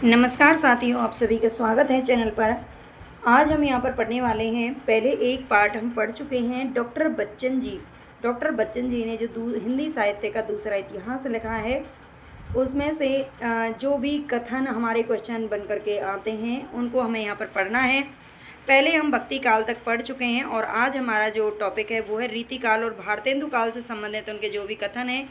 नमस्कार साथियों, आप सभी का स्वागत है चैनल पर। आज हम यहाँ पर पढ़ने वाले हैं। पहले एक पार्ट हम पढ़ चुके हैं डॉक्टर बच्चन जी। डॉक्टर बच्चन जी ने जो हिंदी साहित्य का दूसरा इतिहास लिखा है, उसमें से जो भी कथन हमारे क्वेश्चन बन करके आते हैं उनको हमें यहाँ पर पढ़ना है। पहले हम भक्ति काल तक पढ़ चुके हैं और आज हमारा जो टॉपिक है वो है रीतिकाल और भारतेंदु काल से संबंधित उनके जो भी कथन हैं,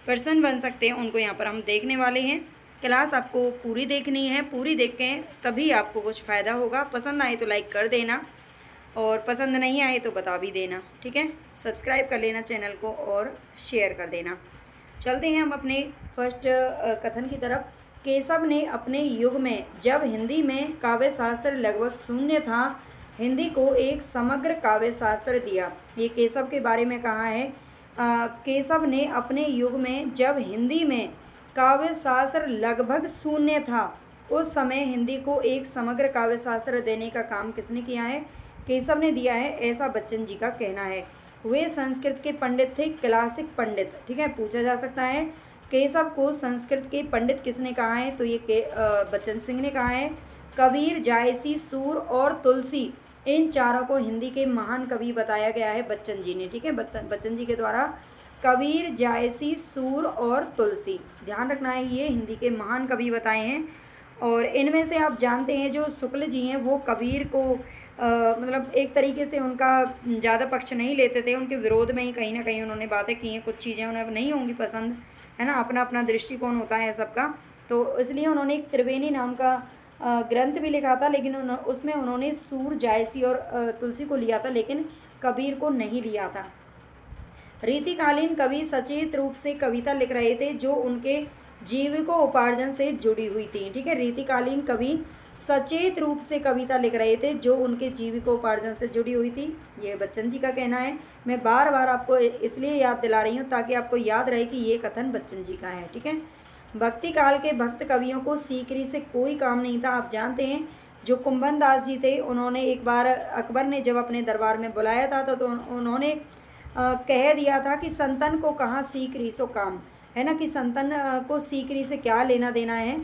प्रश्न बन सकते हैं, उनको यहाँ पर हम देखने वाले हैं। क्लास आपको पूरी देखनी है, पूरी देखें तभी आपको कुछ फ़ायदा होगा। पसंद आए तो लाइक कर देना और पसंद नहीं आए तो बता भी देना, ठीक है। सब्सक्राइब कर लेना चैनल को और शेयर कर देना। चलते हैं हम अपने फर्स्ट कथन की तरफ। केशव ने अपने युग में, जब हिंदी में काव्य शास्त्र लगभग शून्य था, हिंदी को एक समग्र काव्य शास्त्र दिया। ये केशव के बारे में कहा है। केशव ने अपने युग में, जब हिंदी में काव्य शास्त्र लगभग शून्य था, उस समय हिंदी को एक समग्र काव्य शास्त्र देने का काम किसने किया है? केशव ने दिया है, ऐसा बच्चन जी का कहना है। वे संस्कृत के पंडित थे, क्लासिक पंडित, ठीक है, पूछा जा सकता है। केशव को संस्कृत के पंडित किसने कहा है? तो ये बच्चन सिंह ने कहा है। कबीर, जायसी, सूर और तुलसी, इन चारों को हिंदी के महान कवि बताया गया है बच्चन जी ने, ठीक है। बच्चन जी के द्वारा कबीर, जायसी, सूर और तुलसी, ध्यान रखना है, ये हिंदी के महान कवि बताए हैं। और इनमें से आप जानते हैं जो शुक्ल जी हैं वो कबीर को मतलब एक तरीके से उनका ज़्यादा पक्ष नहीं लेते थे, उनके विरोध में ही कहीं ना कहीं उन्होंने बातें की हैं। कुछ चीज़ें उन्हें नहीं होंगी पसंद, है ना, अपना अपना दृष्टिकोण होता है सबका। तो इसलिए उन्होंने एक त्रिवेणी नाम का ग्रंथ भी लिखा था, लेकिन उसमें उन्होंने सूर, जायसी और तुलसी को लिया था, लेकिन कबीर को नहीं लिया था। रीतिकालीन कवि सचेत रूप से कविता लिख रहे थे जो उनके जीविकोपार्जन से जुड़ी हुई थी, ठीक है। रीतिकालीन कवि सचेत रूप से कविता लिख रहे थे जो उनके जीविकोपार्जन से जुड़ी हुई थी, ये बच्चन जी का कहना है। मैं बार बार आपको इसलिए याद दिला रही हूँ ताकि आपको याद रहे कि ये कथन बच्चन जी का है, ठीक है। भक्ति काल के भक्त कवियों को सीकरी से कोई काम नहीं था। आप जानते हैं जो कुंभन दास जी थे, उन्होंने एक बार अकबर ने जब अपने दरबार में बुलाया था तो उन्होंने कह दिया था कि संतन को कहाँ सीकरी सो काम, है ना, कि संतन को सीकरी से क्या लेना देना है।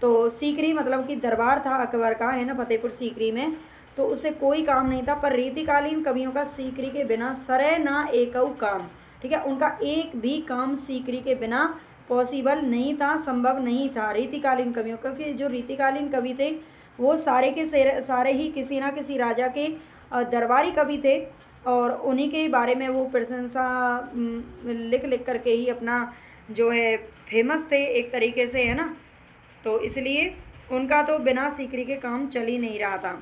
तो सीकरी मतलब कि दरबार था अकबर का, है ना, फतेहपुर सीकरी में, तो उससे कोई काम नहीं था। पर रीतिकालीन कवियों का सीकरी के बिना सरे ना एकऊ काम, ठीक है, उनका एक भी काम सीकरी के बिना पॉसिबल नहीं था, संभव नहीं था रीतिकालीन कवियों, क्योंकि जो रीतिकालीन कवि थे वो सारे के सारे ही किसी ना किसी राजा के दरबारी कवि थे और उन्हीं के बारे में वो प्रशंसा लिख लिख करके ही अपना जो है फेमस थे एक तरीके से, है ना। तो इसलिए उनका तो बिना सीकरी के काम चल ही नहीं रहा था।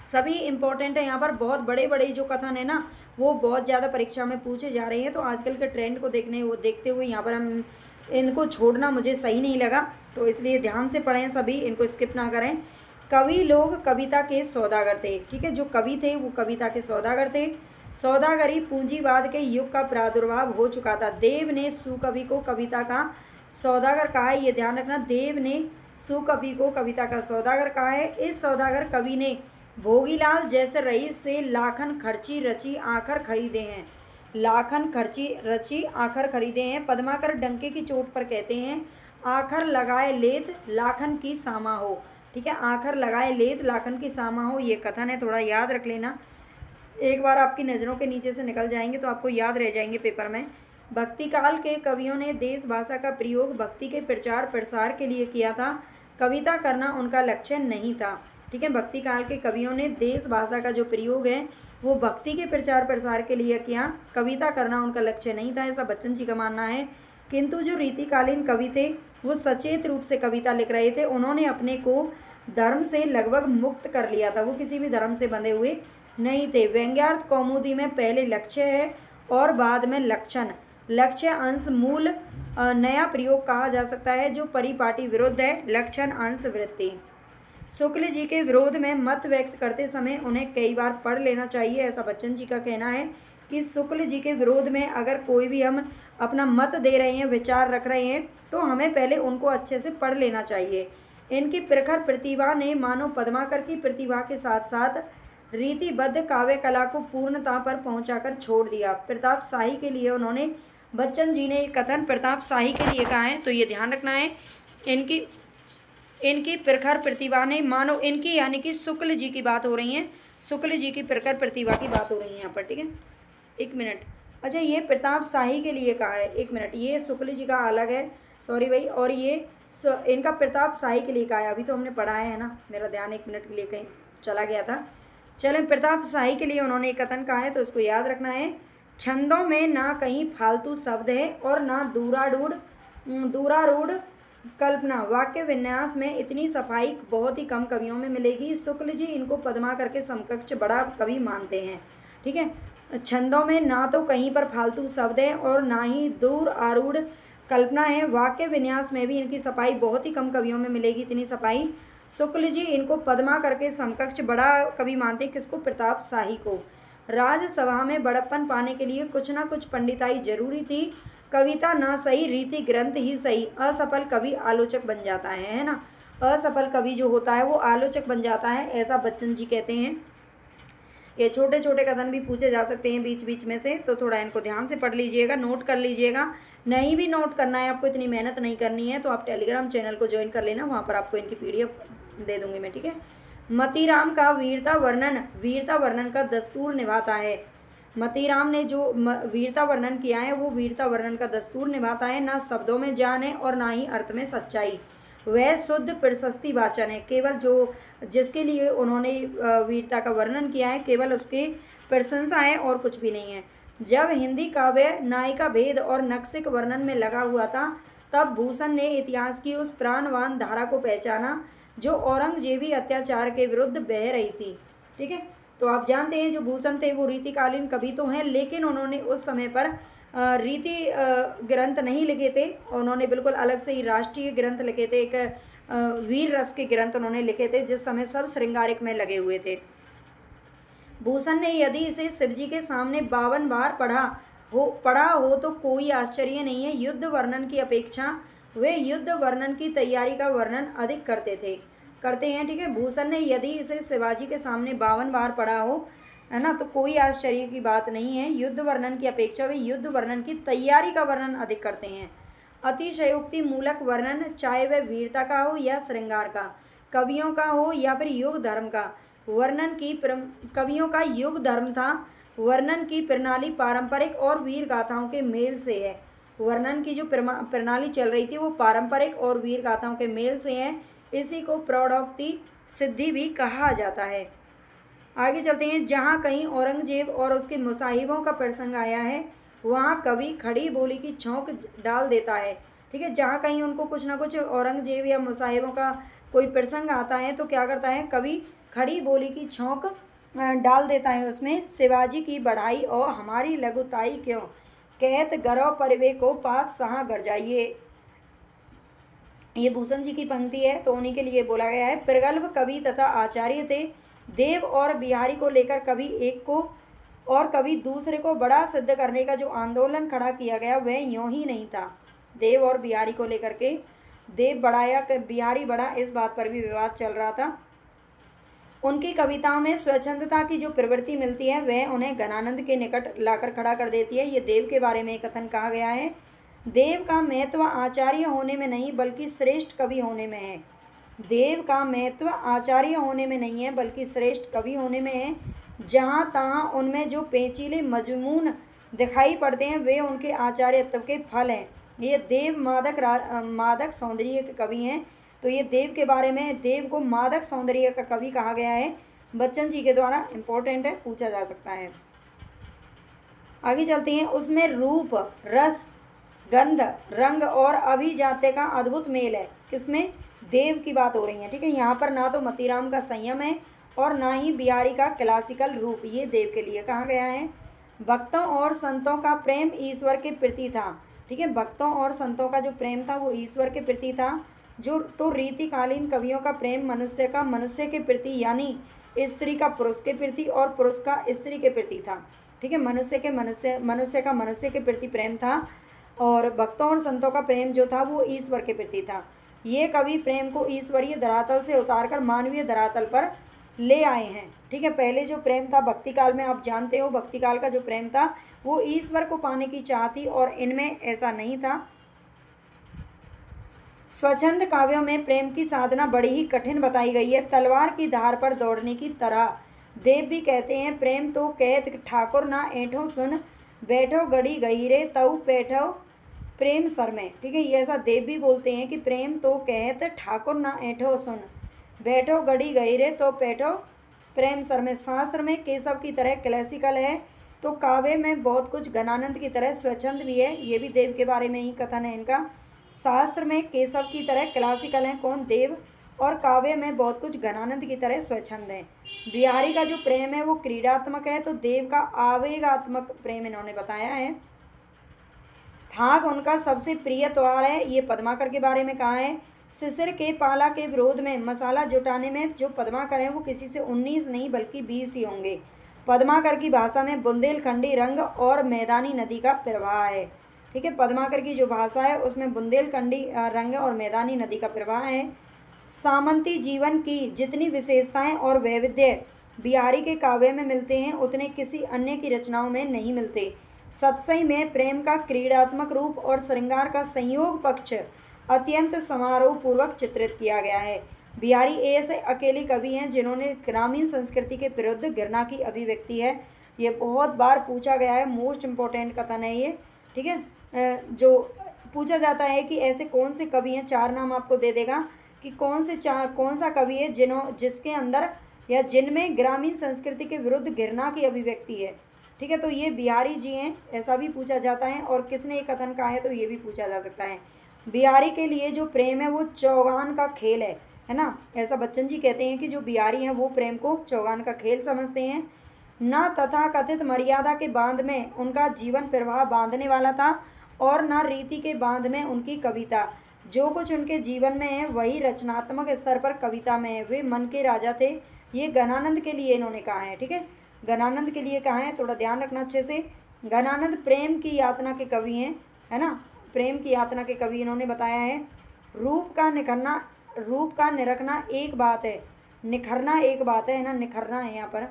सभी इम्पोर्टेंट है यहाँ पर, बहुत बड़े बड़े जो कथन है ना वो बहुत ज़्यादा परीक्षा में पूछे जा रहे हैं। तो आजकल के ट्रेंड को देखते हुए यहाँ पर हम इनको छोड़ना मुझे सही नहीं लगा, तो इसलिए ध्यान से पढ़ें सभी, इनको स्किप ना करें। कवि लोग कविता के सौदागर थे, ठीक है, जो कवि थे वो कविता के सौदागर थे। सौदागरी पूंजीवाद के युग का प्रादुर्भाव हो चुका था। देव ने सुकवि को कविता का सौदागर कहा है, ये ध्यान रखना, देव ने सुकवि को कविता का सौदागर कहा है। इस सौदागर कवि ने भोगीलाल जैसे रईस से लाखन खर्ची रची आखर खरीदे हैं, लाखन खर्ची रची आखर खरीदे हैं। पद्माकर डंके की चोट पर कहते हैं, आखर लगाए लेत लाखन की सामा हो, ठीक है, आखर लगाए लेत लाखन की सामा हो, ये कथन है, थोड़ा याद रख लेना, एक बार आपकी नज़रों के नीचे से निकल जाएंगे तो आपको याद रह जाएंगे पेपर में। भक्ति काल के कवियों ने देश भाषा का प्रयोग भक्ति के प्रचार प्रसार के लिए किया था, कविता करना उनका लक्ष्य नहीं था, ठीक है। भक्ति काल के कवियों ने देश भाषा का जो प्रयोग है वो भक्ति के प्रचार प्रसार के लिए किया, कविता करना उनका लक्ष्य नहीं था, ऐसा बच्चन जी का मानना है। किंतु जो रीतिकालीन कवि थे वो सचेत रूप से कविता लिख रहे थे, उन्होंने अपने को धर्म से लगभग मुक्त कर लिया था, वो किसी भी धर्म से बंधे हुए नहीं थे। व्यंग्यार्थ कौमुदी में पहले लक्ष्य है और बाद में लक्षण, लक्ष्य अंश मूल नया प्रयोग कहा जा सकता है जो परिपाटी विरुद्ध है, लक्षण अंश वृत्ति। शुक्ल जी के विरोध में मत व्यक्त करते समय उन्हें कई बार पढ़ लेना चाहिए, ऐसा बच्चन जी का कहना है कि शुक्ल जी के विरोध में अगर कोई भी हम अपना मत दे रहे हैं, विचार रख रहे हैं, तो हमें पहले उनको अच्छे से पढ़ लेना चाहिए। इनकी प्रखर प्रतिभा ने मानो पद्माकर की प्रतिभा के साथ साथ रीतिबद्ध काव्य कला को पूर्णता पर पहुंचाकर छोड़ दिया। प्रताप शाही के लिए उन्होंने, बच्चन जी ने कथन प्रताप शाही के लिए कहा है, तो ये ध्यान रखना है। इनकी इनकी प्रखर प्रतिभा ने मानो इनकी यानी कि शुक्ल जी की बात हो रही है, शुक्ल जी की प्रखर प्रतिभा की बात हो रही है यहाँ पर, ठीक है। एक मिनट, अच्छा ये प्रताप शाही के लिए कहा है, एक मिनट, ये शुक्ल जी का अलग है, सॉरी भाई, और ये इनका प्रताप शाही के लिए कहा है, अभी तो हमने पढ़ा है ना, मेरा ध्यान एक मिनट के लिए कहीं चला गया था। चलें, प्रताप शाही के लिए उन्होंने एक कथन कहा है तो उसको याद रखना है। छंदों में ना कहीं फालतू शब्द है और ना दूरारूढ़ कल्पना, वाक्य विन्यास में इतनी सफाई बहुत ही कम कवियों में मिलेगी। शुक्ल जी इनको पद्माकर के समकक्ष बड़ा कवि मानते हैं, ठीक है। छंदों में ना तो कहीं पर फालतू शब्द है और ना ही दूर आरूढ़ कल्पना है, वाक्य विन्यास में भी इनकी सफाई बहुत ही कम कवियों में मिलेगी इतनी सफाई। शुक्ल जी इनको पद्माकर के समकक्ष बड़ा कवि मानते हैं, किसको? प्रताप शाही को। राजसभा में बड़प्पन पाने के लिए कुछ ना कुछ पंडिताई जरूरी थी, कविता ना सही रीति ग्रंथ ही सही, असफल कवि आलोचक बन जाता है ना, असफल कवि जो होता है वो आलोचक बन जाता है, ऐसा बच्चन जी कहते हैं। ये छोटे छोटे कथन भी पूछे जा सकते हैं बीच बीच में से, तो थोड़ा इनको ध्यान से पढ़ लीजिएगा, नोट कर लीजिएगा। नहीं भी नोट करना है आपको, इतनी मेहनत नहीं करनी है, तो आप टेलीग्राम चैनल को ज्वाइन कर लेना, वहाँ पर आपको इनकी PDF दे दूंगी मैं, ठीक है। मतीराम का वीरता वर्णन का दस्तूर निभाता है। मतीराम ने जो वीरता वर्णन किया है वो वीरता वर्णन का दस्तूर निभाता है, ना शब्दों में जान है और ना ही अर्थ में सच्चाई, वह शुद्ध प्रशस्ति वाचन है। केवल जो जिसके लिए उन्होंने वीरता का वर्णन किया है केवल उसकी प्रशंसा है और कुछ भी नहीं है। जब हिंदी काव्य नायिका भेद और नक्सिक वर्णन में लगा हुआ था तब भूषण ने इतिहास की उस प्राणवान धारा को पहचाना जो औरंगजेबी अत्याचार के विरुद्ध बह रही थी, ठीक है। तो आप जानते हैं जो भूषण थे वो रीतिकालीन कवि तो हैं, लेकिन उन्होंने उस समय पर रीति ग्रंथ नहीं लिखे थे, उन्होंने बिल्कुल अलग से ही राष्ट्रीय ग्रंथ लिखे थे, एक वीर रस के ग्रंथ उन्होंने लिखे थे जिस समय सब श्रृंगारिक में लगे हुए थे। भूषण ने यदि इसे शिवजी के सामने 52 बार पढ़ा हो तो कोई आश्चर्य नहीं है। युद्ध वर्णन की अपेक्षा वे युद्ध वर्णन की तैयारी का वर्णन अधिक करते हैं, ठीक है। भूषण ने यदि इसे शिवाजी के सामने 52 बार पढ़ा हो, है ना, तो कोई आश्चर्य की बात नहीं है। युद्ध वर्णन की अपेक्षा वे युद्ध वर्णन की तैयारी का वर्णन अधिक करते हैं। अतिशयोक्ति मूलक वर्णन, चाहे वह वीरता का हो या श्रृंगार का, कवियों का हो या फिर युग धर्म का, कवियों का युग धर्म था। वर्णन की प्रणाली पारंपरिक और वीर गाथाओं के मेल से है। वर्णन की जो प्रणाली चल रही थी वो पारंपरिक और वीर गाथाओं के मेल से है, इसी को प्रौढ़ोक्ति सिद्धि भी कहा जाता है। आगे चलते हैं। जहाँ कहीं औरंगजेब और उसके मुसाहिबों का प्रसंग आया है वहाँ कवि खड़ी बोली की छौंक डाल देता है, ठीक है। जहाँ कहीं उनको कुछ ना कुछ औरंगजेब या मुसाहिबों का कोई प्रसंग आता है तो क्या करता है, कवि खड़ी बोली की छौंक डाल देता है उसमें। शिवाजी की बढ़ाई और हमारी लघुताई क्यों, कहत गरव परिवे को पात सहा घर जाइए, ये भूषण जी की पंक्ति है, तो उन्हीं के लिए बोला गया है। प्रगल्भ कवि तथा आचार्य थे। देव और बिहारी को लेकर कभी एक को और कभी दूसरे को बड़ा सिद्ध करने का जो आंदोलन खड़ा किया गया वह यूँ ही नहीं था। देव और बिहारी को लेकर के देव बड़ा या बिहारी बड़ा, इस बात पर भी विवाद चल रहा था। उनकी कविताओं में स्वच्छंदता की जो प्रवृत्ति मिलती है वह उन्हें घनानंद के निकट लाकर खड़ा कर देती है। ये देव के बारे में कथन कहा गया है। देव का महत्व आचार्य होने में नहीं बल्कि श्रेष्ठ कवि होने में है। देव का महत्व आचार्य होने में नहीं है बल्कि श्रेष्ठ कवि होने में है। जहाँ तहाँ उनमें जो पेचीले मजमून दिखाई पड़ते हैं वे उनके आचार्यत्व के फल हैं। ये देव मादक सौंदर्य के कवि हैं। तो ये देव के बारे में, देव को मादक सौंदर्य का कवि कहा गया है, बच्चन जी के द्वारा, इम्पोर्टेंट है, पूछा जा सकता है। आगे चलते हैं। उसमें रूप, रस, गंध, रंग और अभिजात्य का अद्भुत मेल है। किसमें? देव की बात हो रही है, ठीक है। यहाँ पर ना तो मतीराम का संयम है और ना ही बिहारी का क्लासिकल रूप, ये देव के लिए कहा गया है। भक्तों और संतों का प्रेम ईश्वर के प्रति था, ठीक है। भक्तों और संतों का जो प्रेम था वो ईश्वर के प्रति था। जो तो रीतिकालीन कवियों का प्रेम मनुष्य का मनुष्य के प्रति यानी स्त्री का पुरुष के प्रति और पुरुष का स्त्री के प्रति था, ठीक है। मनुष्य का मनुष्य के प्रति प्रेम था और भक्तों और संतों का प्रेम जो था वो ईश्वर के प्रति था। ये कवि प्रेम को ईश्वरीय धरातल से उतारकर मानवीय धरातल पर ले आए हैं, ठीक है। पहले जो प्रेम था भक्ति काल में, आप जानते हो भक्ति काल का जो प्रेम था वो ईश्वर को पाने की चाह थी और इनमें ऐसा नहीं था। स्वच्छंद काव्यों में प्रेम की साधना बड़ी ही कठिन बताई गई है, तलवार की धार पर दौड़ने की तरह। देव भी कहते हैं प्रेम तो कहत ठाकुर ना ऐठो सुन, बैठो गड़ी गहीरे तऊ बैठो प्रेम सर में। ठीक है, ये ऐसा देव भी बोलते हैं कि प्रेम तो कहत ठाकुर ना ऐठो सुन, बैठो गड़ी गहीरे तो बैठो प्रेम सर में। शास्त्र में केशव की तरह क्लासिकल है तो काव्य में बहुत कुछ घनानंद की तरह स्वच्छंद भी है। ये भी देव के बारे में ही कथन है इनका। शास्त्र में केशव की तरह क्लासिकल है कौन? देव। और काव्य में बहुत कुछ घनानंद की तरह स्वच्छंद है। बिहारी का जो प्रेम है वो क्रीडात्मक है, तो देव का आवेगात्मक प्रेम इन्होंने बताया है। फाग उनका सबसे प्रिय त्योहार है, ये पद्माकर के बारे में कहा है। शिशिर के पाला के विरोध में मसाला जुटाने में जो पद्माकर हैं वो किसी से 19 नहीं बल्कि 20 ही होंगे। पद्माकर की भाषा में बुंदेलखंडी रंग और मैदानी नदी का प्रवाह है। ठीक है, पद्माकर की जो भाषा है उसमें बुंदेलखंडी रंग और मैदानी नदी का प्रवाह है। सामंती जीवन की जितनी विशेषताएं और वैविध्य बिहारी के काव्य में मिलते हैं उतने किसी अन्य की रचनाओं में नहीं मिलते। सत्सई में प्रेम का क्रीडात्मक रूप और श्रृंगार का संयोग पक्ष अत्यंत समारोह पूर्वक चित्रित किया गया है। बिहारी ऐसे अकेले कवि हैं जिन्होंने ग्रामीण संस्कृति के विरुद्ध घृणा की अभिव्यक्ति है। ये बहुत बार पूछा गया है, मोस्ट इम्पोर्टेंट कथन है ये। ठीक है, जो पूछा जाता है कि ऐसे कौन से कवि हैं, 4 नाम आपको दे देगा कि कौन सा कवि है जिसके अंदर या जिनमें ग्रामीण संस्कृति के विरुद्ध घृणा की अभिव्यक्ति है। ठीक है, तो ये बिहारी जी हैं, ऐसा भी पूछा जाता है। और किसने ये कथन कहा है तो ये भी पूछा जा सकता है। बिहारी के लिए जो प्रेम है वो चौगान का खेल है ना। ऐसा बच्चन जी कहते हैं कि जो बिहारी हैं वो प्रेम को चौगान का खेल समझते हैं। न तथाकथित मर्यादा के बांध में उनका जीवन प्रवाह बांधने वाला था और न रीति के बांध में उनकी कविता। जो कुछ उनके जीवन में है वही रचनात्मक स्तर पर कविता में है। वे मन के राजा थे। ये घनानंद के लिए इन्होंने कहा है। ठीक है, घनानंद के लिए कहा है, थोड़ा ध्यान रखना अच्छे से। घनानंद प्रेम की यातना के कवि हैं, है ना। प्रेम की यातना के कवि इन्होंने बताया है। रूप का निरखना एक बात है, निखरना एक बात है ना। निखरना है यहाँ पर,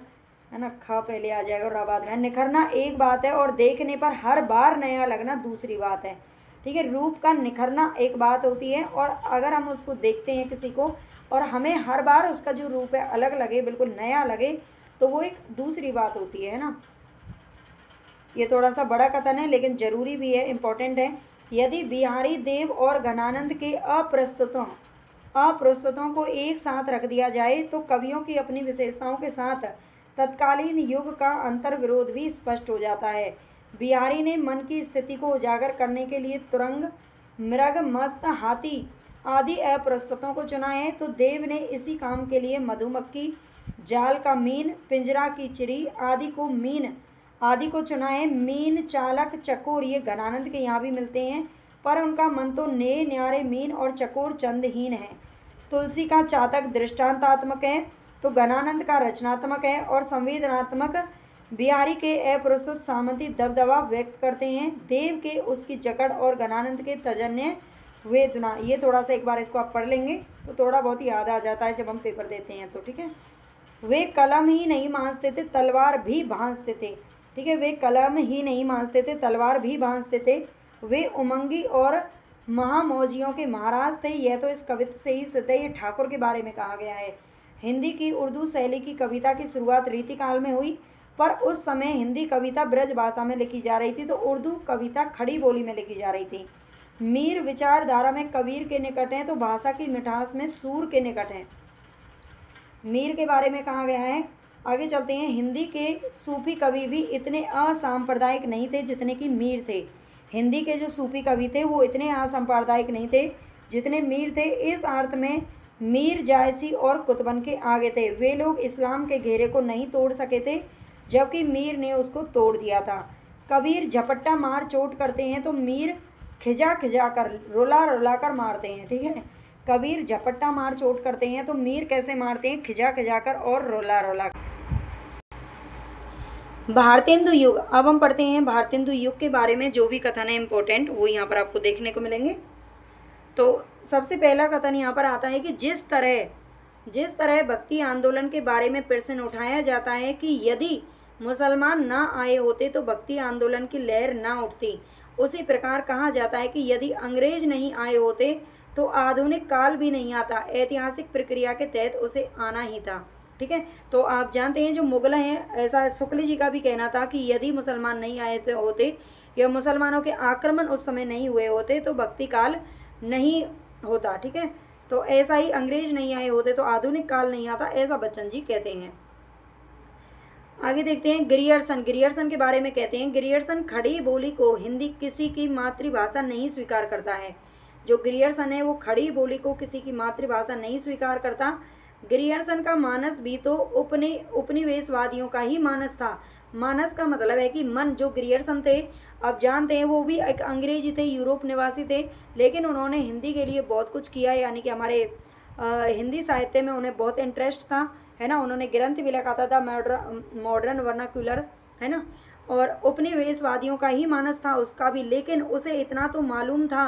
है ना, ख पहले आ जाएगा और बाद में। निखरना एक बात है और देखने पर हर बार नया लगना दूसरी बात है। ठीक है, रूप का निखरना एक बात होती है और अगर हम उसको देखते हैं किसी को और हमें हर बार उसका जो रूप है अलग लगे, बिल्कुल नया लगे, तो वो एक दूसरी बात होती है ना। ये थोड़ा सा बड़ा कथन है लेकिन ज़रूरी भी है, इम्पोर्टेंट है। यदि बिहारी देव और घनानंद के अप्रस्तुतों को एक साथ रख दिया जाए तो कवियों की अपनी विशेषताओं के साथ तत्कालीन युग का अंतर विरोध भी स्पष्ट हो जाता है। बिहारी ने मन की स्थिति को उजागर करने के लिए तुरंग, मृग, मस्त, हाथी आदि अप्रस्तुतों को चुना है, तो देव ने इसी काम के लिए मधुमक्खी, जाल का मीन, पिंजरा की चिड़ी आदि को चुना है। मीन, चालक, चकोर ये घनानंद के यहाँ भी मिलते हैं, पर उनका मन तो न्यारे मीन और चकोर चंदहीन है। तुलसी का चातक दृष्टांतात्मक है तो घनानंद का रचनात्मक है और संवेदनात्मक। बिहारी के अप्रस्तुत सामंती दबदबा व्यक्त करते हैं, देव के उसकी जकड़ और घनानंद के तजन्य वेदना। ये थोड़ा सा एक बार इसको आप पढ़ लेंगे तो थोड़ा बहुत याद आ जाता है जब हम पेपर देते हैं तो। ठीक है, वे कलम ही नहीं मांझते थे, तलवार भी भांजते थे। ठीक है, वे कलम ही नहीं मांझते थे, तलवार भी भांजते थे। वे उमंगी और महामौजियों के महाराज थे। यह तो इस कविता से ही सिद्ध है, ये ठाकुर के बारे में कहा गया है। हिंदी की उर्दू शैली की कविता की शुरुआत रीतिकाल में हुई, पर उस समय हिंदी कविता ब्रज भाषा में लिखी जा रही थी तो उर्दू कविता खड़ी बोली में लिखी जा रही थी। मीर विचारधारा में कबीर के निकट हैं तो भाषा की मिठास में सूर के निकट हैं। मीर के बारे में कहा गया है। आगे चलते हैं। हिंदी के सूफी कवि भी इतने असांप्रदायिक नहीं थे जितने कि मीर थे। हिंदी के जो सूफी कवि थे वो इतने असांप्रदायिक नहीं थे जितने मीर थे। इस अर्थ में मीर जायसी और कुतुबन के आगे थे। वे लोग इस्लाम के घेरे को नहीं तोड़ सके थे जबकि मीर ने उसको तोड़ दिया था। कबीर झपट्टा मार चोट करते हैं तो मीर खिजा खिजा कर रुला रुला कर मारते हैं। ठीक है, कबीर झपट्टा मार चोट करते हैं तो मीर कैसे मारते हैं? खिजा खिजा कर और रुला रुला। भारतेंदु युग। अब हम पढ़ते हैं भारतेंदु युग के बारे में जो भी कथन है इम्पोर्टेंट वो यहाँ पर आपको देखने को मिलेंगे। तो सबसे पहला कथन यहाँ पर आता है कि जिस तरह भक्ति आंदोलन के बारे में प्रश्न उठाया जाता है कि यदि मुसलमान ना आए होते तो भक्ति आंदोलन की लहर ना उठती, उसी प्रकार कहा जाता है कि यदि अंग्रेज नहीं आए होते तो आधुनिक काल भी नहीं आता, ऐतिहासिक प्रक्रिया के तहत उसे आना ही था। ठीक है, तो आप जानते हैं जो मुगल हैं, ऐसा शुक्ल जी का भी कहना था कि यदि मुसलमान नहीं आए होते या मुसलमानों के आक्रमण उस समय नहीं हुए होते तो भक्ति काल नहीं होता। ठीक है, तो ऐसा ही अंग्रेज नहीं आए होते तो आधुनिक काल नहीं आता, ऐसा बच्चन जी कहते हैं। आगे देखते हैं ग्रियर्सन। ग्रियर्सन के बारे में कहते हैं, ग्रियर्सन खड़ी बोली को हिंदी किसी की मातृभाषा नहीं स्वीकार करता है। जो ग्रियर्सन है वो खड़ी बोली को किसी की मातृभाषा नहीं स्वीकार करता। ग्रियर्सन का मानस भी तो उपनिवेशवादियों का ही मानस था। मानस का मतलब है कि मन। जो ग्रियर्सन थे, अब जानते हैं वो भी एक अंग्रेजी थे, यूरोप निवासी थे, लेकिन उन्होंने हिंदी के लिए बहुत कुछ किया, यानी कि हमारे हिंदी साहित्य में उन्हें बहुत इंटरेस्ट था, है ना। उन्होंने ग्रंथ भी लिखा था मॉडर्न वर्नाक्यूलर, है ना। और उपनिवेशवादियों का ही मानस था उसका भी, लेकिन उसे इतना तो मालूम था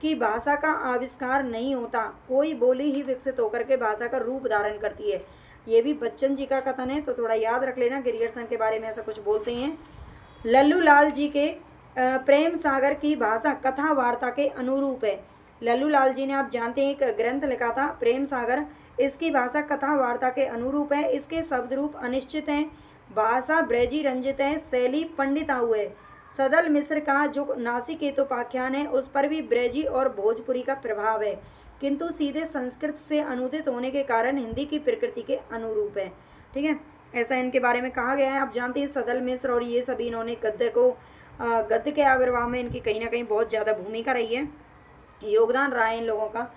कि भाषा का आविष्कार नहीं होता, कोई बोली ही विकसित होकर के भाषा का रूप धारण करती है। ये भी बच्चन जी का कथन है, तो थोड़ा याद रख लेना। ग्रियर्सन के बारे में ऐसा कुछ बोलते हैं। लल्लू लाल जी के प्रेम सागर की भाषा कथा वार्ता के अनुरूप है। लल्लू लाल जी ने, आप जानते हैं, एक ग्रंथ लिखा था प्रेम सागर। इसकी भाषा कथा वार्ता के अनुरूप है। इसके शब्द रूप अनिश्चित हैं, भाषा ब्रजी रंजित है, शैली पंडिताऊ है। सदल मिश्र का जो नासिकेतोपाख्यान है उस पर भी ब्रजी और भोजपुरी का प्रभाव है, किंतु सीधे संस्कृत से अनुदित होने के कारण हिंदी की प्रकृति के अनुरूप है। ठीक है, ऐसा इनके बारे में कहा गया है। आप जानते हैं सदल मिश्र और ये सभी, इन्होंने गद्य के आविर्भाव में इनकी कहीं ना कहीं बहुत ज़्यादा भूमिका रही है, योगदान रहा है इन लोगों का।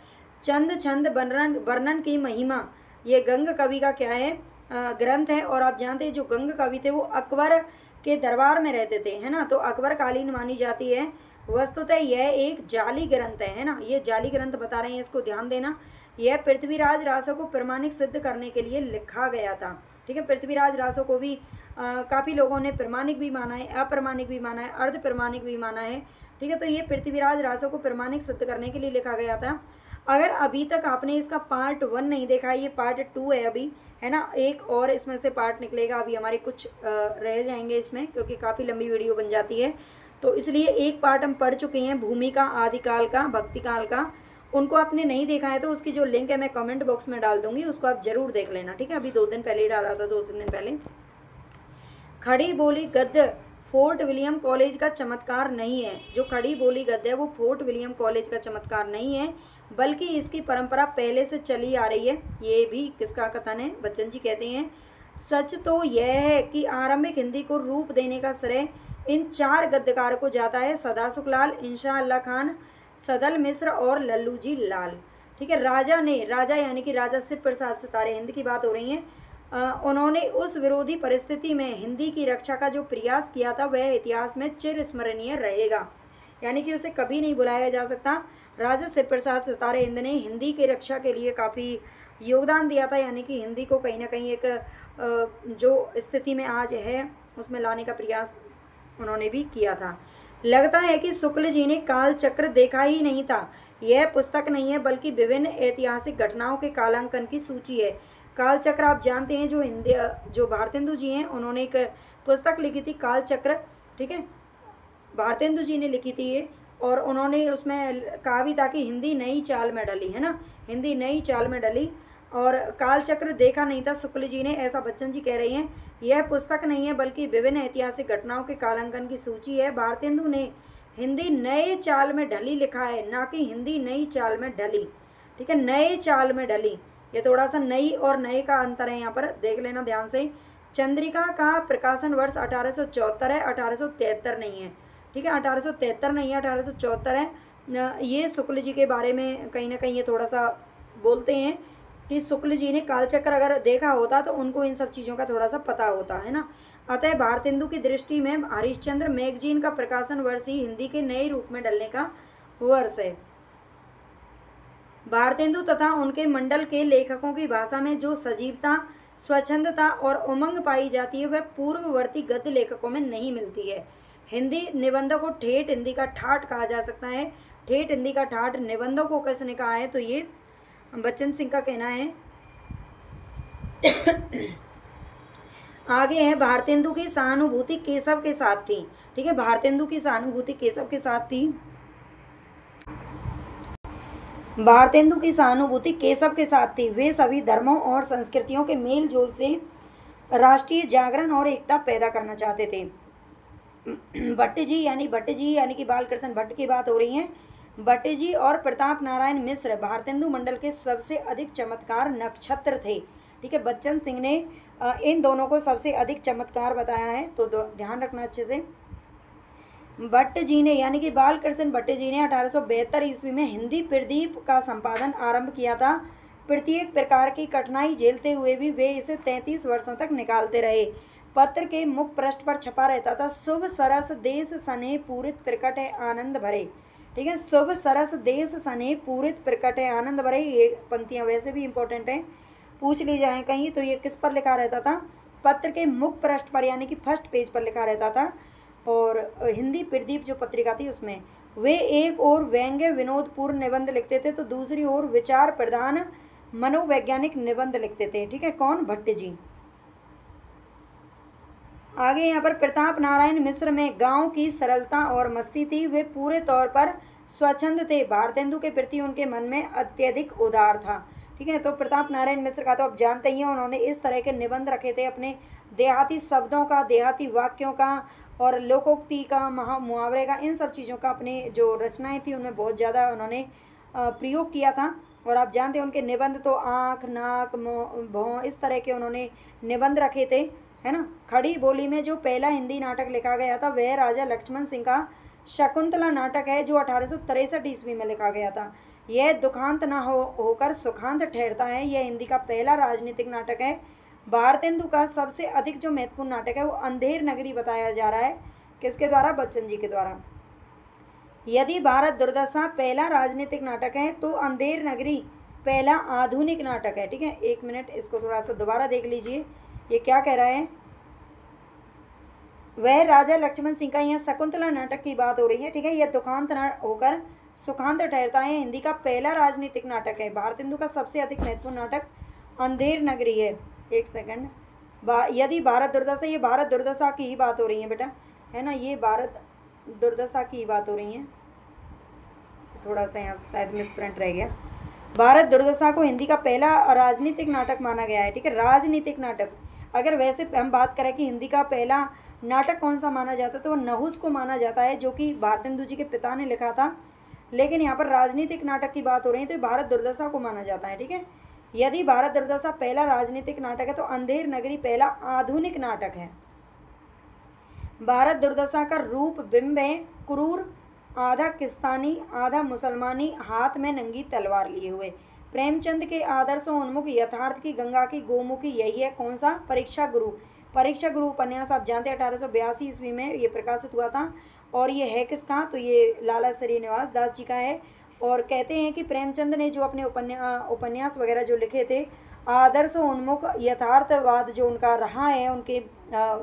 चंद छंद वर्णन की महिमा, ये गंग कवि का क्या है, ग्रंथ है। और आप जानते हैं जो गंग कवि थे वो अकबर के दरबार में रहते थे, है ना, तो अकबर कालीन मानी जाती है। वस्तुतः यह एक जाली ग्रंथ है ना, ये जाली ग्रंथ बता रहे हैं, इसको ध्यान देना। यह पृथ्वीराज रासो को प्रमाणिक सिद्ध करने के लिए लिखा गया था। ठीक है, पृथ्वीराज रासो को भी काफ़ी लोगों ने प्रमाणिक भी माना है, अप्रमाणिक भी माना है, अर्ध प्रमाणिक भी माना है। ठीक है, तो ये पृथ्वीराज रासो को प्रमाणिक सिद्ध करने के लिए लिखा गया था। अगर अभी तक आपने इसका पार्ट 1 नहीं देखा है, ये पार्ट 2 है अभी, है ना। एक और इसमें से पार्ट निकलेगा, अभी हमारे कुछ रह जाएंगे इसमें, क्योंकि काफ़ी लंबी वीडियो बन जाती है, तो इसलिए एक पार्ट हम पढ़ चुके हैं भूमिका आदिकाल का, भक्तिकाल का। उनको आपने नहीं देखा है तो उसकी जो लिंक है मैं कमेंट बॉक्स में डाल दूंगी, उसको आप जरूर देख लेना। ठीक है, अभी 2 दिन पहले ही डाला था, 2-3 दिन पहले। खड़ी बोली गद्य फोर्ट विलियम कॉलेज का चमत्कार नहीं है। जो खड़ी बोली गद्य है वो फोर्ट विलियम कॉलेज का चमत्कार नहीं है, बल्कि इसकी परंपरा पहले से चली आ रही है। ये भी किसका कथन है, बच्चन जी कहते हैं। सच तो यह है कि आरंभिक हिंदी को रूप देने का श्रेय इन 4 गद्यकारों को जाता है, सदासुख लाल, इंशा अल्लाह खान, सदल मिश्र और लल्लू जी लाल। ठीक है, राजा यानी कि राजा शिव प्रसाद सितारे हिंद की बात हो रही है। उन्होंने उस विरोधी परिस्थिति में हिंदी की रक्षा का जो प्रयास किया था वह इतिहास में चिरस्मरणीय रहेगा, यानी कि उसे कभी नहीं भुलाया जा सकता। राजा शिव प्रसाद सितारे हिंद ने हिंदी की रक्षा के लिए काफ़ी योगदान दिया था, यानी कि हिंदी को कहीं ना कहीं एक जो स्थिति में आज है उसमें लाने का प्रयास उन्होंने भी किया था। लगता है कि शुक्ल जी ने कालचक्र देखा ही नहीं था। यह पुस्तक नहीं है बल्कि विभिन्न ऐतिहासिक घटनाओं के कालांकन की सूची है। कालचक्र आप जानते हैं, जो भारतेंदु जी हैं उन्होंने एक पुस्तक लिखी थी कालचक्र। ठीक है, भारतेंदु जी ने लिखी थी ये, और उन्होंने उसमें कहा भी था कि हिंदी नई चाल में डली, है ना, हिंदी नई चाल में डली, और कालचक्र देखा नहीं था शुक्ल जी ने, ऐसा बच्चन जी कह रही हैं। यह पुस्तक नहीं है बल्कि विभिन्न ऐतिहासिक घटनाओं के कालांकन की सूची है। भारतेंदु ने हिंदी नए चाल में ढली लिखा है, ना कि हिंदी नई चाल में ढली। ठीक है, नए चाल में ढली, ये थोड़ा सा नई और नए का अंतर है, यहाँ पर देख लेना ध्यान से। चंद्रिका का प्रकाशन वर्ष 1874 है, 1873 नहीं है। ठीक है, 1873 नहीं है, 1874 है। ये शुक्ल जी के बारे में कहीं ना कहीं ये थोड़ा सा बोलते हैं कि शुक्ल जी ने कालचक्र अगर देखा होता तो उनको इन सब चीज़ों का थोड़ा सा पता होता, है ना। अतः भारतेंदु की दृष्टि में हरिश्चंद्र मैगजीन का प्रकाशन वर्ष ही हिंदी के नए रूप में डलने का वर्ष है। भारतेंदु तथा उनके मंडल के लेखकों की भाषा में जो सजीवता, स्वच्छंदता और उमंग पाई जाती है वह पूर्ववर्ती गद्य लेखकों में नहीं मिलती है। हिंदी निबंधों को ठेठ हिंदी का ठाठ कहा जा सकता है। ठेठ हिंदी का ठाठ निबंधों को किसने कहा है, तो ये बच्चन सिंह का कहना है। आगे है भारतेंदु की सहानुभूति केशव के साथ थी। ठीक है, भारतेंदु की सहानुभूति केशव के साथ थी। भारतेंदु की सहानुभूति केशव के साथ थी। वे सभी धर्मों और संस्कृतियों के मेल जोल से राष्ट्रीय जागरण और एकता पैदा करना चाहते थे। भट्ट जी यानी कि बालकृष्ण भट्ट की बात हो रही है। भट्ट जी और प्रताप नारायण मिश्र भारतेंदु मंडल के सबसे अधिक चमत्कार नक्षत्र थे। ठीक है, बच्चन सिंह ने इन दोनों को सबसे अधिक चमत्कार बताया है, तो ध्यान रखना अच्छे से। भट्ट जी ने यानी कि बालकृष्ण भट्ट जी ने 1872 ईस्वी में हिंदी प्रदीप का संपादन आरंभ किया था। प्रत्येक प्रकार की कठिनाई झेलते हुए भी वे इसे 33 वर्षों तक निकालते रहे। पत्र के मुख पृष्ठ पर छपा रहता था, शुभ सरस देश सने पूरित प्रकट है आनंद भरे। ठीक है, शुभ सरस देश सने पूरित प्रकट है आनंद भरे। ये पंक्तियां वैसे भी इंपॉर्टेंट हैं, पूछ ली जाए कहीं तो ये किस पर लिखा रहता था? पत्र के मुख पृष्ठ पर यानी कि फर्स्ट पेज पर लिखा रहता था। और हिंदी प्रदीप जो पत्रिका थी उसमें वे एक और व्यंग्य विनोदपूर्ण निबंध लिखते थे तो दूसरी ओर विचार प्रधान मनोवैज्ञानिक निबंध लिखते थे। ठीक है, कौन? भट्ट जी। आगे यहाँ पर प्रताप नारायण मिश्र में गांव की सरलता और मस्ती थी। वे पूरे तौर पर स्वच्छंद थे। भारतेंदु के प्रति उनके मन में अत्यधिक उदार था। ठीक है, तो प्रताप नारायण मिश्र का तो आप जानते ही हैं, उन्होंने इस तरह के निबंध रखे थे अपने देहाती शब्दों का, देहाती वाक्यों का और लोकोक्ति का, मुहावरे का, इन सब चीज़ों का अपने जो रचनाएं थी उनमें बहुत ज़्यादा उन्होंने प्रयोग किया था। और आप जानते हैं उनके निबंध तो आँख, नाक, भौं इस तरह के उन्होंने निबंध रखे थे, है ना। खड़ी बोली में जो पहला हिंदी नाटक लिखा गया था वह राजा लक्ष्मण सिंह का शकुंतला नाटक है, जो 1863 ईस्वी में लिखा गया था। यह दुखांत न होकर सुखांत ठहरता है। यह हिंदी का पहला राजनीतिक नाटक है। भारतेंदु का सबसे अधिक जो महत्वपूर्ण नाटक है वो अंधेर नगरी बताया जा रहा है। किसके द्वारा? बच्चन जी के द्वारा। यदि भारत दुर्दशा पहला राजनीतिक नाटक है तो अंधेर नगरी पहला आधुनिक नाटक है। ठीक है, एक मिनट इसको थोड़ा सा दोबारा देख लीजिए, ये क्या कह रहा है। वह राजा लक्ष्मण सिंह का यहाँ शकुंतला नाटक की बात हो रही है। ठीक है, यह दुखांत न होकर सुखांत ठहरता है हिंदी का पहला राजनीतिक नाटक है। भारतेंदु का सबसे अधिक महत्वपूर्ण नाटक अंधेर नगरी है। एक सेकंड, यदि भारत दुर्दशा, ये भारत दुर्दशा की ही बात हो रही है बेटा, है ना, ये भारत दुर्दशा की ही बात हो रही है। थोड़ा सा यहाँ शायद मिसप्रिंट रह गया। भारत दुर्दशा को हिंदी का पहला राजनीतिक नाटक माना गया है। ठीक है, राजनीतिक नाटक। अगर वैसे हम बात करें कि हिंदी का पहला नाटक कौन सा माना जाता है तो वो नहुस को माना जाता है, जो कि भारतेंदु जी के पिता ने लिखा था। लेकिन यहाँ पर राजनीतिक नाटक की बात हो रही है तो भारत दुर्दशा को माना जाता है। ठीक है, यदि भारत दुर्दशा पहला राजनीतिक नाटक है तो अंधेर नगरी पहला आधुनिक नाटक है। भारत दुर्दशा का रूप बिंब है क्रूर, आधा किस्तानी आधा मुसलमानी, हाथ में नंगी तलवार लिए हुए। प्रेमचंद के आदर्शों उन्मुख यथार्थ की गंगा की गोमुखी यही है। कौन सा? परीक्षा गुरु। परीक्षा गुरु उपन्यास आप जानते हैं 1882 ईस्वी में ये प्रकाशित हुआ था। और ये है किसका? तो ये लाला श्रीनिवास दास जी का है। और कहते हैं कि प्रेमचंद ने जो अपने उपन्यास वगैरह जो लिखे थे, आदर्श उन्मुख यथार्थवाद जो उनका रहा है उनके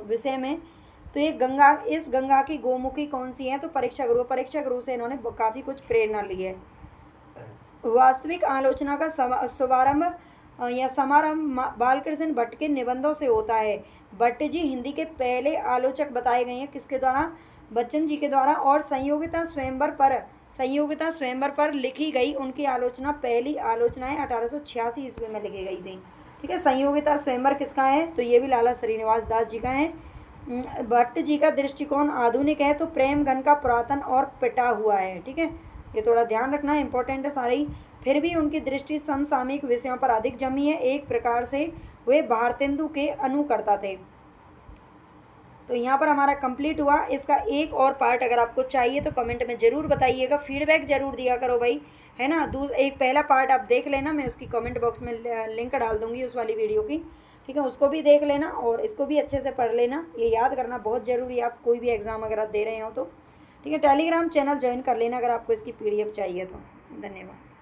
विषय में, तो ये गंगा, इस गंगा की गोमुखी कौन सी है? तो परीक्षा गुरु। परीक्षा गुरु से इन्होंने काफ़ी कुछ प्रेरणा ली है। वास्तविक आलोचना का शुभारंभ या समारंभ बालकृष्ण भट्ट के निबंधों से होता है। भट्ट जी हिंदी के पहले आलोचक बताए गए हैं। किसके द्वारा? बच्चन जी के द्वारा। और संयोगिता स्वयंवर पर लिखी गई उनकी आलोचना, पहली आलोचनाएं 1886 ईस्वी में लिखी गई थी। ठीक है, संयोगिता स्वयंवर किसका है? तो ये भी लाला श्रीनिवास दास जी का है। भट्ट जी का दृष्टिकोण आधुनिक है तो प्रेम घन का पुरातन और पिटा हुआ है। ठीक है, ये थोड़ा ध्यान रखना, इंपॉर्टेंट है सारे ही। फिर भी उनकी दृष्टि समसामयिक विषयों पर अधिक जमी है। एक प्रकार से वे भारतेंदु के अनुकर्ता थे। तो यहाँ पर हमारा कंप्लीट हुआ। इसका एक और पार्ट अगर आपको चाहिए तो कमेंट में ज़रूर बताइएगा, फीडबैक ज़रूर दिया करो भाई, है ना। एक पहला पार्ट आप देख लेना, मैं उसकी कमेंट बॉक्स में लिंक डाल दूँगी उस वाली वीडियो की। ठीक है, उसको भी देख लेना और इसको भी अच्छे से पढ़ लेना। ये याद करना बहुत ज़रूरी है, आप कोई भी एग्ज़ाम अगर दे रहे हो तो। ठीक है, टेलीग्राम चैनल ज्वाइन कर लेना अगर आपको इसकी PDF चाहिए तो। धन्यवाद।